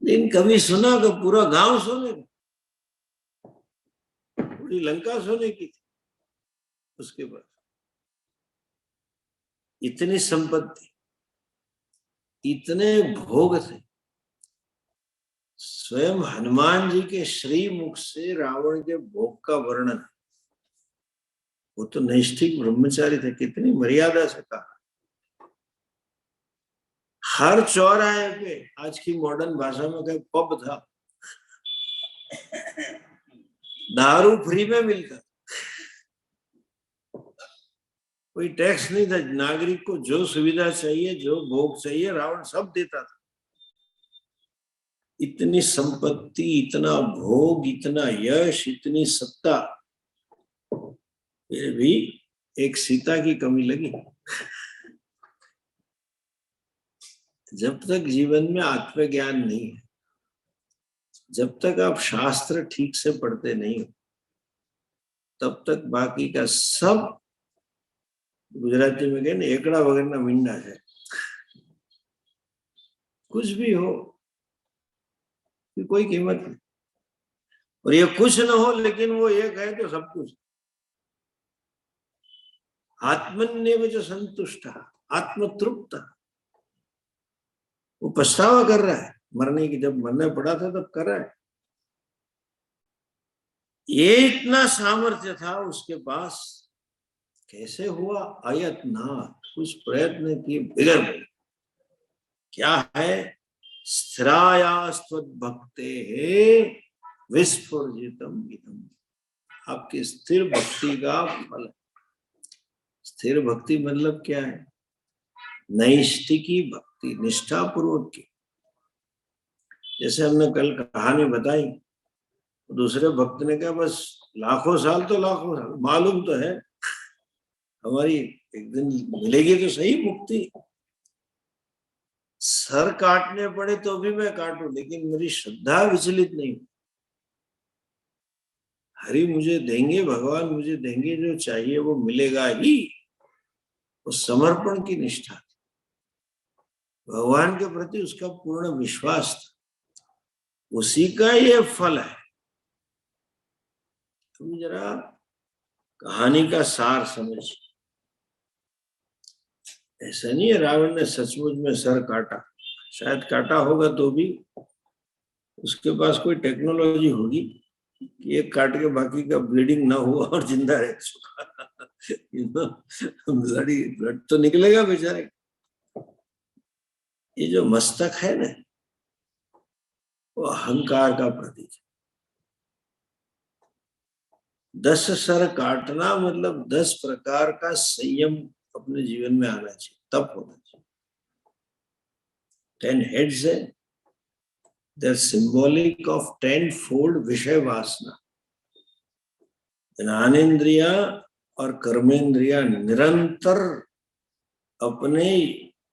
[SPEAKER 1] लेकिन कभी सुना कि पूरा गांव सोने का, पूरी लंका सोने की थी। उसके बाद इतनी संपत्ति, इतने भोग थे। स्वयं हनुमान जी के श्री मुख से रावण के भोग का वर्णन, वो तो नैष्ठिक ब्रह्मचारी थे, कितनी मर्यादा से कहा। हर चौराहे पे, आज की मॉडर्न भाषा में कहे पब था, दारू फ्री में मिलता, कोई टैक्स नहीं था, नागरिक को जो सुविधा चाहिए, जो भोग चाहिए, रावण सब देता था। इतनी संपत्ति, इतना भोग, इतना यश, इतनी सत्ता, फिर भी एक सीता की कमी लगी। जब तक जीवन में आत्मज्ञान नहीं है, जब तक आप शास्त्र ठीक से पढ़ते नहीं हो, तब तक बाकी का सब, गुजराती में कहते हैं एकड़ा वगैरह मींडा है। कुछ भी हो, कोई कीमत नहीं। और ये कुछ न हो, लेकिन वो एक है तो सब कुछ। आत्मन्येव च संतुष्ट, आत्मतृप्त। वो पछतावा कर रहा है मरने की, जब मरने पड़ा था तब कर रहा है। ये इतना सामर्थ्य था उसके पास, कैसे हुआ? अयत्नात्, कुछ प्रयत्न किए बिगड़ गए। क्या है? स्थिरायास्त्वद्भक्तेः विस्फुजितम् इदम्, आपकी स्थिर भक्ति का फल। स्थिर भक्ति मतलब क्या है? नैष्ठिकी भक्ति, निष्ठा पूर्वक की। जैसे हमने कल कहानी बताई, दूसरे भक्त ने कहा बस लाखों साल तो लाखों साल, मालूम तो है हमारी एक दिन मिलेगी तो सही मुक्ति, सर काटने पड़े तो भी मैं काटूं, लेकिन मेरी श्रद्धा विचलित नहीं। हरि मुझे देंगे, भगवान मुझे देंगे, जो चाहिए वो मिलेगा ही। वो समर्पण की निष्ठा थी, भगवान के प्रति उसका पूर्ण विश्वास था, उसी का ये फल है। तुम जरा कहानी का सार समझ, ऐसा नहीं है रावण ने सचमुच में सर काटा, शायद काटा होगा तो भी उसके पास कोई टेक्नोलॉजी होगी कि एक काट के बाकी का ब्लीडिंग ना हुआ और जिंदा रह चुका। ब्लड तो निकलेगा बेचारे। ये जो मस्तक है ना, वो अहंकार का प्रतीक है। 10 सर काटना मतलब 10 प्रकार का संयम अपने जीवन में आना चाहिए, तब होना चाहिए। 10 heads है, they're symbolic of 10-fold विषय वासना। ज्ञानेन्द्रिया और कर्मेंद्रिया निरंतर अपने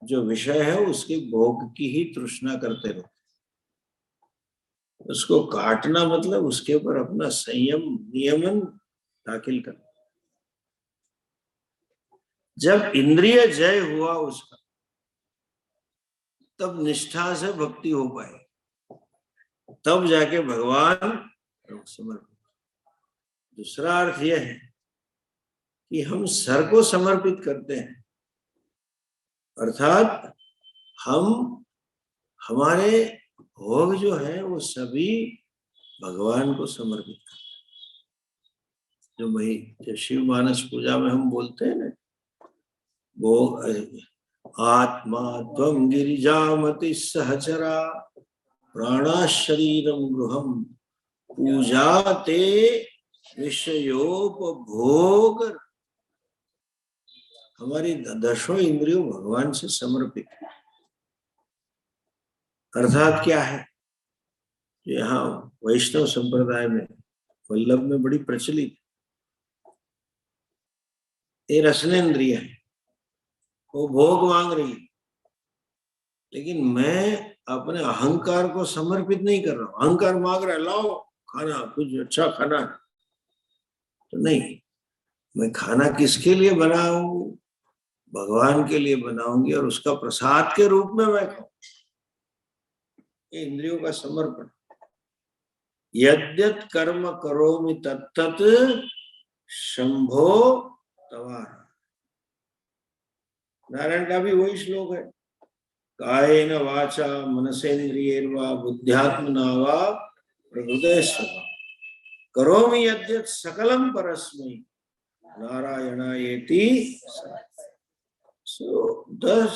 [SPEAKER 1] जो विषय है उसके भोग की ही तृष्णा करते रहते। उसको काटना मतलब उसके ऊपर अपना संयम नियमन दाखिल करना। जब इंद्रिय जय हुआ उसका, तब निष्ठा से भक्ति हो पाए, तब जाके भगवान समर्पित। दूसरा अर्थ यह है कि हम सर को समर्पित करते हैं, अर्थात हम हमारे भोग जो है वो सभी भगवान को समर्पित करते हैं। जो शिव मानस पूजा में हम बोलते हैं ना, वो आत्मा त्वं गिरिजामति सहचरा प्राणा शरीरम गृहम पूजा ते विषयोपभोग। हमारी 10 इंद्रियों भगवान से समर्पित है। अर्थात क्या है, यहाँ वैष्णव संप्रदाय में वल्लभ में बड़ी प्रचलित, ये रसनेन्द्रिय है, वो भोग मांग रही, लेकिन मैं अपने अहंकार को समर्पित नहीं कर रहा हूं। अहंकार मांग रहा है, लाओ खाना, कुछ अच्छा खाना, तो नहीं, मैं खाना किसके लिए बनाऊं? भगवान के लिए बनाऊंगी और उसका प्रसाद के रूप में मैं खाऊं। ये इंद्रियों का समर्पण। यद्यत कर्म करोमि तत्तत शंभो तवार। नारायण का भी वही श्लोक है, कायेन वाचा मनसेन्द्रियैर्वा बुद्ध्यात्मना वा प्रकृते स्वभाव करोमि यद्यत सकलम परस्मै नारायणायेति। दस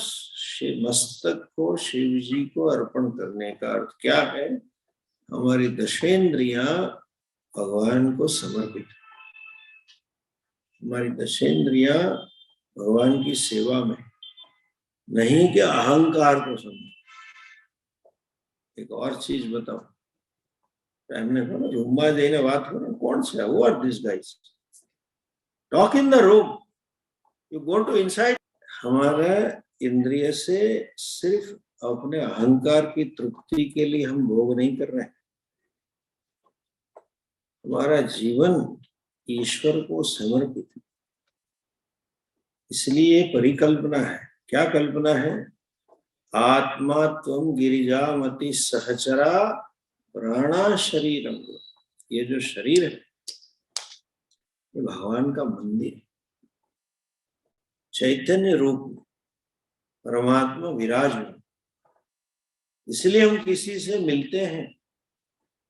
[SPEAKER 1] मस्तक को शिव जी को अर्पण करने का अर्थ क्या है? हमारी 10 इंद्रियां भगवान को समर्पित, हमारी 10 इंद्रियां भगवान की सेवा में, नहीं कि अहंकार को समर्पित। एक और चीज बताओ, हमने कहा जुम्मा देने बात करो, कौन से who are this guys, talk in the room, you go to inside. हमारा इंद्रिय से सिर्फ अपने अहंकार की तृप्ति के लिए हम भोग नहीं कर रहे हैं। हमारा जीवन ईश्वर को समर्पित है। इसलिए परिकल्पना है। क्या कल्पना है? आत्मा त्वं गिरिजामति सहचरा प्राणा शरीरम। ये जो शरीर है ये भगवान का मंदिर है। चैतन्य रूप में परमात्मा विराजमान। इसलिए हम किसी से मिलते हैं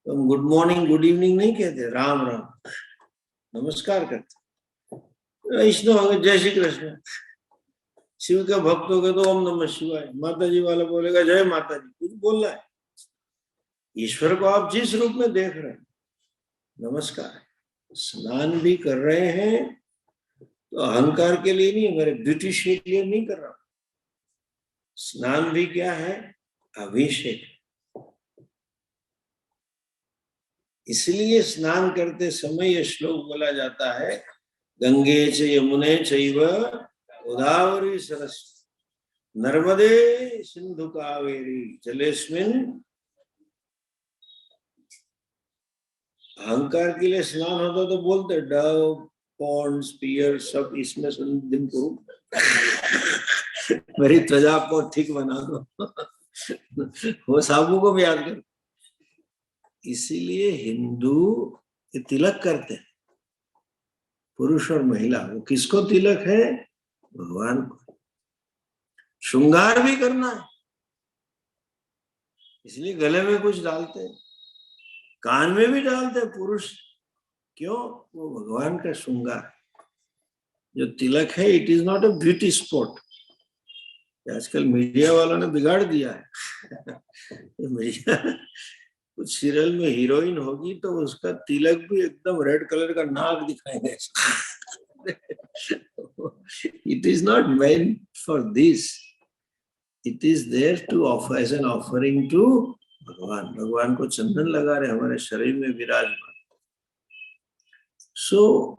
[SPEAKER 1] तो हम गुड मॉर्निंग गुड इवनिंग नहीं कहते, राम राम नमस्कार करते। वैष्णव हो गए जय श्री कृष्ण, शिव का भक्त हो गए तो ओम नमः शिवाय, माता जी वाला बोलेगा जय माता जी, कुछ बोलना है। ईश्वर को आप जिस रूप में देख रहे हैं नमस्कार। स्नान भी कर रहे हैं तो अहंकार के लिए नहीं, मेरे ब्यूटी के लिए नहीं कर रहा। स्नान भी क्या है? अभिषेक। इसलिए स्नान करते समय यह श्लोक बोला जाता है, गंगे च यमुने चैव गोदावरी सरस्वती नर्मदे सिंधु कावेरी जलेस्मिन्। अहंकार के लिए स्नान होता तो बोलते डव पॉन्ड स्पीयर सब इसमें दिन को मेरी त्वचा को ठीक बना दो वो साबु को भी याद कर। इसीलिए हिंदू तिलक करते हैं, पुरुष और महिला। वो किसको तिलक है? भगवान को। श्रृंगार भी करना है, इसलिए गले में कुछ डालते हैं, कान में भी डालते हैं पुरुष। क्यों? वो भगवान का श्रृंगार। जो तिलक है it is not a beauty spot. आजकल मीडिया वालों ने बिगाड़ दिया है मीडिया कुछ सीरियल में हीरोइन होगी तो उसका तिलक भी एकदम रेड कलर का नाक दिखाएंगे। It is not meant for this. It is there to offer as an offering to भगवान। भगवान को चंदन लगा रहे हमारे शरीर में विराजमान। सो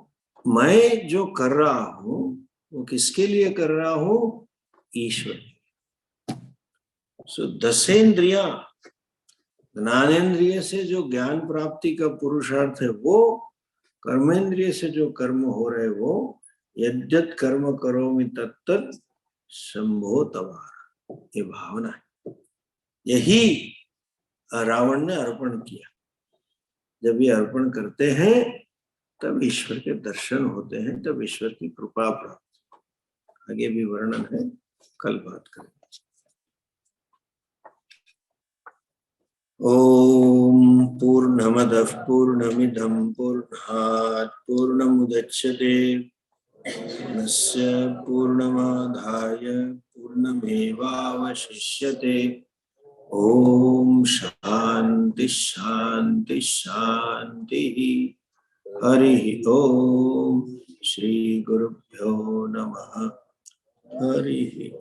[SPEAKER 1] मैं जो कर रहा हूं वो किसके लिए कर रहा हूं? ईश्वर। सो दसेंद्रिया, ज्ञानेन्द्रिय से जो ज्ञान प्राप्ति का पुरुषार्थ है वो, कर्मेंद्रिय से जो कर्म हो रहे वो, यद्यत कर्म करोमि तत्तत् शंभो तवारा, ये भावना है। यही रावण ने अर्पण किया। जब ये अर्पण करते हैं तब ईश्वर के दर्शन होते हैं, तब ईश्वर की कृपा प्राप्त। आगे भी वर्णन है, कल बात करेंगे। ओम पूर्णमदः पूर्णमिदं पूर्णात् पूर्णमुदच्यते पूर्णस्य पूर्णमादाय पूर्णमेवावशिष्यते। ओम शांति शांति शांति। हरि ओम। श्री गुरुभ्यो नमः। हरि